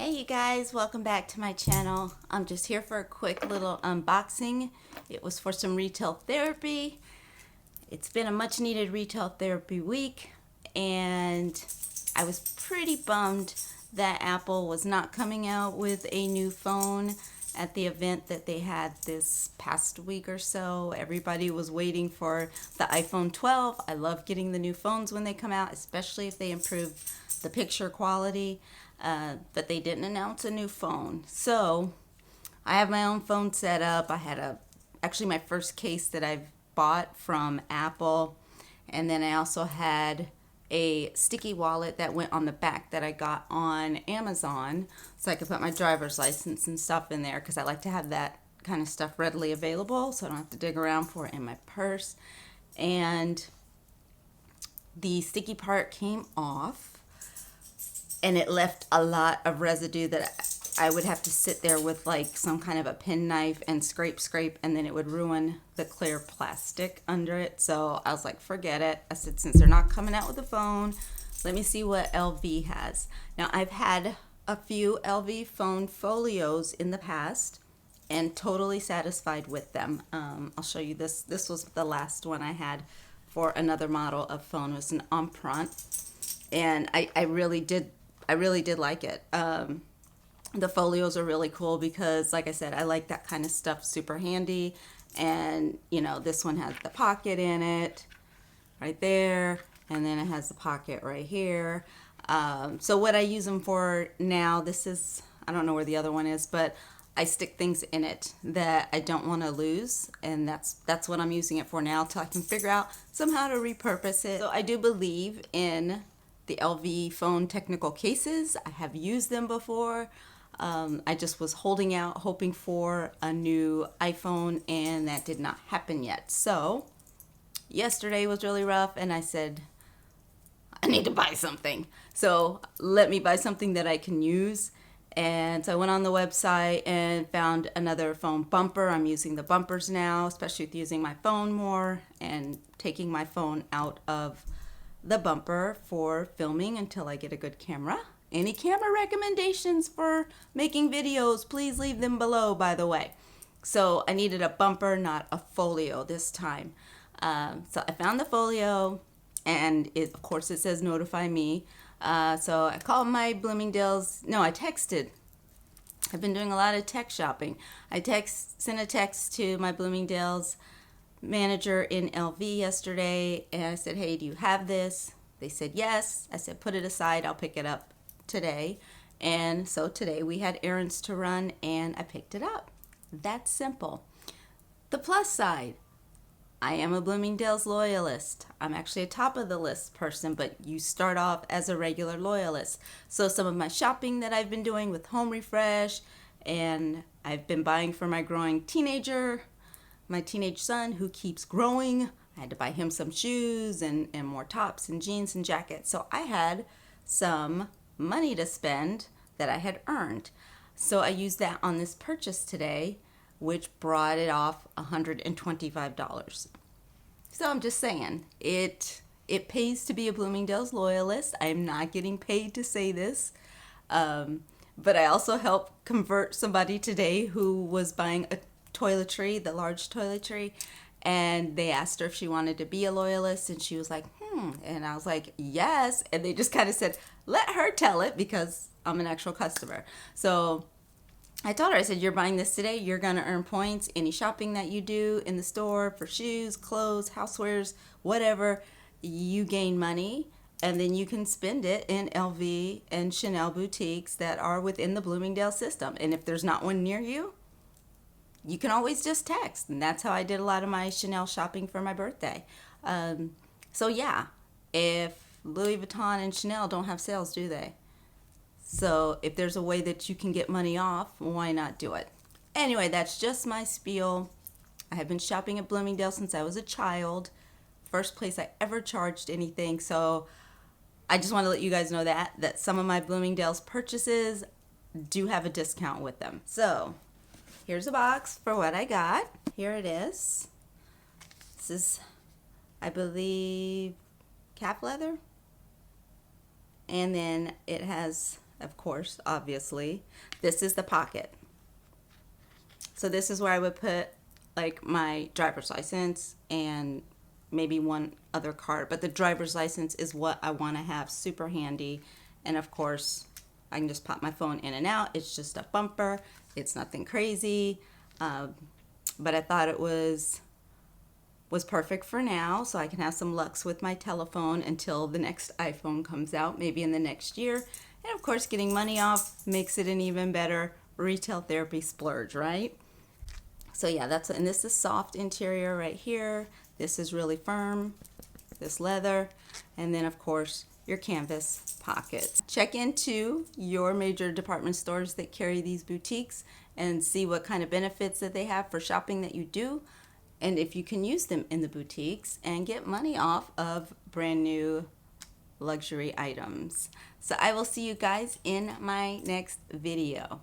Hey you guys, welcome back to my channel. I'm just here for a quick little unboxing. It was for some retail therapy. It's been a much needed retail therapy week and I was pretty bummed that Apple was not coming out with a new phone at the event that they had this past week or so. Everybody was waiting for the iPhone 12. I love getting the new phones when they come out, especially if they improve the picture quality. But they didn't announce a new phone. So I have my own phone set up. I had actually my first case that I've bought from Apple. And then I also had a sticky wallet that went on the back that I got on Amazon, so I could put my driver's license and stuff in there because I like to have that kind of stuff readily available so I don't have to dig around for it in my purse. And the sticky part came off and it left a lot of residue that I would have to sit there with like some kind of a penknife and scrape, and then it would ruin the clear plastic under it. So I was like, forget it. I said, since they're not coming out with a phone, let me see what LV has. Now, I've had a few LV phone folios in the past and totally satisfied with them. I'll show you this. This was the last one I had for another model of phone. It was an Empreinte, and I really did like it. The folios are really cool because, like I said, I like that kind of stuff, super handy. And, you know, this one has the pocket in it right there. And then it has the pocket right here. So what I use them for now, this is, I don't know where the other one is, but I stick things in it that I don't want to lose. And that's what I'm using it for now till I can figure out somehow to repurpose it. So I do believe in the LV phone technical cases. I have used them before. I just was holding out, hoping for a new iPhone, and that did not happen yet. So yesterday was really rough, and I said, I need to buy something. So let me buy something that I can use. And so I went on the website and found another phone bumper. I'm using the bumpers now, especially with using my phone more and taking my phone out of the bumper for filming until I get a good camera. Any camera recommendations for making videos, please leave them below, by the way. So I needed a bumper, not a folio this time. So I found the folio, and of course it says notify me. So I called my Bloomingdale's, no, I texted. I've been doing a lot of text shopping. I sent a text to my Bloomingdale's manager in LV yesterday, and I said, hey, do you have this? They said yes. I said, put it aside, I'll pick it up today. And so today we had errands to run and I picked it up. That's simple. The plus side, I am a Bloomingdales Loyalist. I'm actually a top of the list person, but you start off as a regular Loyalist. So some of my shopping that I've been doing with Home Refresh, and I've been buying for my growing teenager, my teenage son who keeps growing. I had to buy him some shoes and more tops and jeans and jackets. So I had some money to spend that I had earned. So I used that on this purchase today, which brought it off $125. So I'm just saying, it pays to be a Bloomingdale's Loyalist. I am not getting paid to say this. But I also helped convert somebody today who was buying a toiletry, the large toiletry, and they asked her if she wanted to be a Loyalist, and she was like, and I was like, yes, and they just kind of said, let her tell it because I'm an actual customer. So I told her, I said, you're buying this today, you're going to earn points. Any shopping that you do in the store for shoes, clothes, housewares, whatever, you gain money, and then you can spend it in LV and Chanel boutiques that are within the Bloomingdale system. And if there's not one near you, you can always just text. And that's how I did a lot of my Chanel shopping for my birthday. So yeah, if Louis Vuitton and Chanel don't have sales, do they? So if there's a way that you can get money off, why not do it? Anyway, that's just my spiel. I have been shopping at Bloomingdale since I was a child. First place I ever charged anything. So I just want to let you guys know that some of my Bloomingdale's purchases do have a discount with them. So here's a box for what I got. Here it is. This is, I believe, calf leather. And then it has of course, obviously. This is the pocket. So this is where I would put like my driver's license and maybe one other card, but the driver's license is what I want to have super handy. And of course, I can just pop my phone in and out. It's just a bumper. It's nothing crazy. But I thought it was perfect for now, so I can have some lux with my telephone until the next iPhone comes out, maybe in the next year. And of course, getting money off makes it an even better retail therapy splurge, right? So yeah, and this is soft interior right here. This is really firm, this leather, and then of course your canvas pockets. Check into your major department stores that carry these boutiques and see what kind of benefits that they have for shopping that you do, and if you can use them in the boutiques and get money off of brand new luxury items. So I will see you guys in my next video.